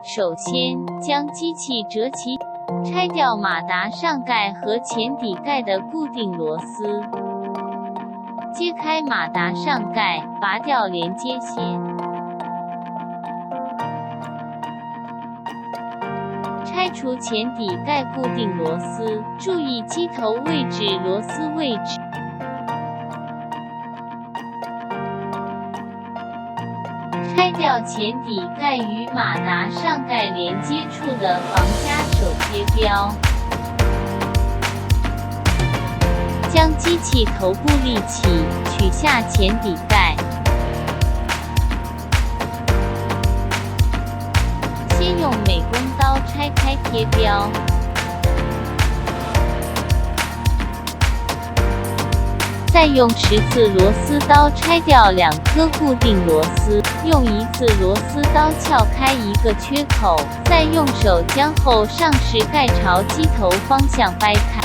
首先，将机器折起，拆掉马达上盖和前底盖的固定螺丝，揭开马达上盖，拔掉连接线，拆除前底盖固定螺丝，注意机头位置、螺丝位置。拆掉前底盖与马达上盖连接处的防夹手接标，将机器头部立起，取下前底盖。先用美工刀拆开贴标，再用十字螺丝刀拆掉2颗固定螺丝，用1字螺丝刀撬开一个缺口，再用手将后上饰盖朝机头方向掰开。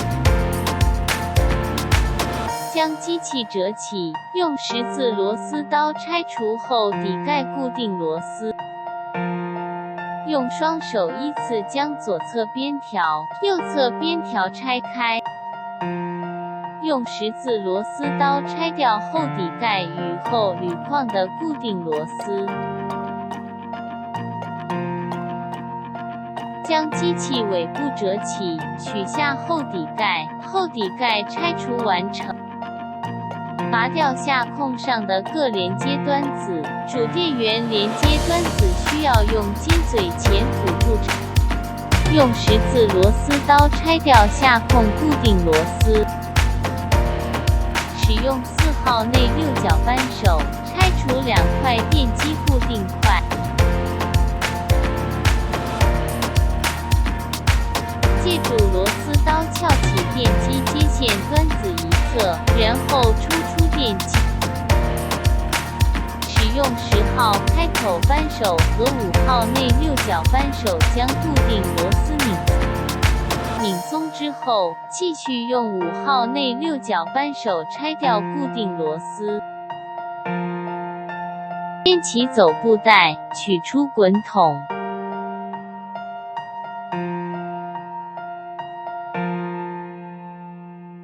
将机器折起，用十字螺丝刀拆除后底盖固定螺丝。用双手依次将左侧边条、右侧边条拆开。用十字螺丝刀拆掉后底盖与后铝框的固定螺丝，将机器尾部折起，取下后底盖，后底盖拆除完成。拔掉下控上的各连接端子，主电源连接端子需要用尖嘴钳辅助拆。用十字螺丝刀拆掉下控固定螺丝。使用4号内6角扳手拆除2块电机固定块，借助螺丝刀撬起电机接线端子一侧，然后抽出电机。使用10号开口扳手和5号内6角扳手将固定螺丝拧松之后，继续用5号内6角扳手拆掉固定螺丝。掀起走布带，取出滚筒。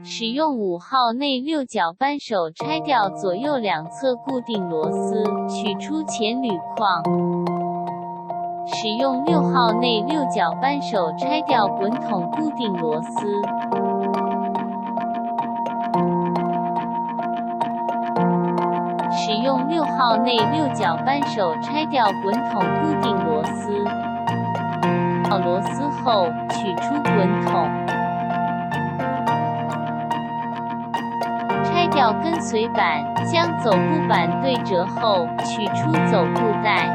使用5号内6角扳手拆掉左右2侧固定螺丝，取出前铝框。使用6号内6角扳手拆掉滚筒固定螺丝。使用6号内6角扳手拆掉滚筒固定螺丝。到螺丝后，取出滚筒。拆掉跟随板，将走布板对折后，取出走布带。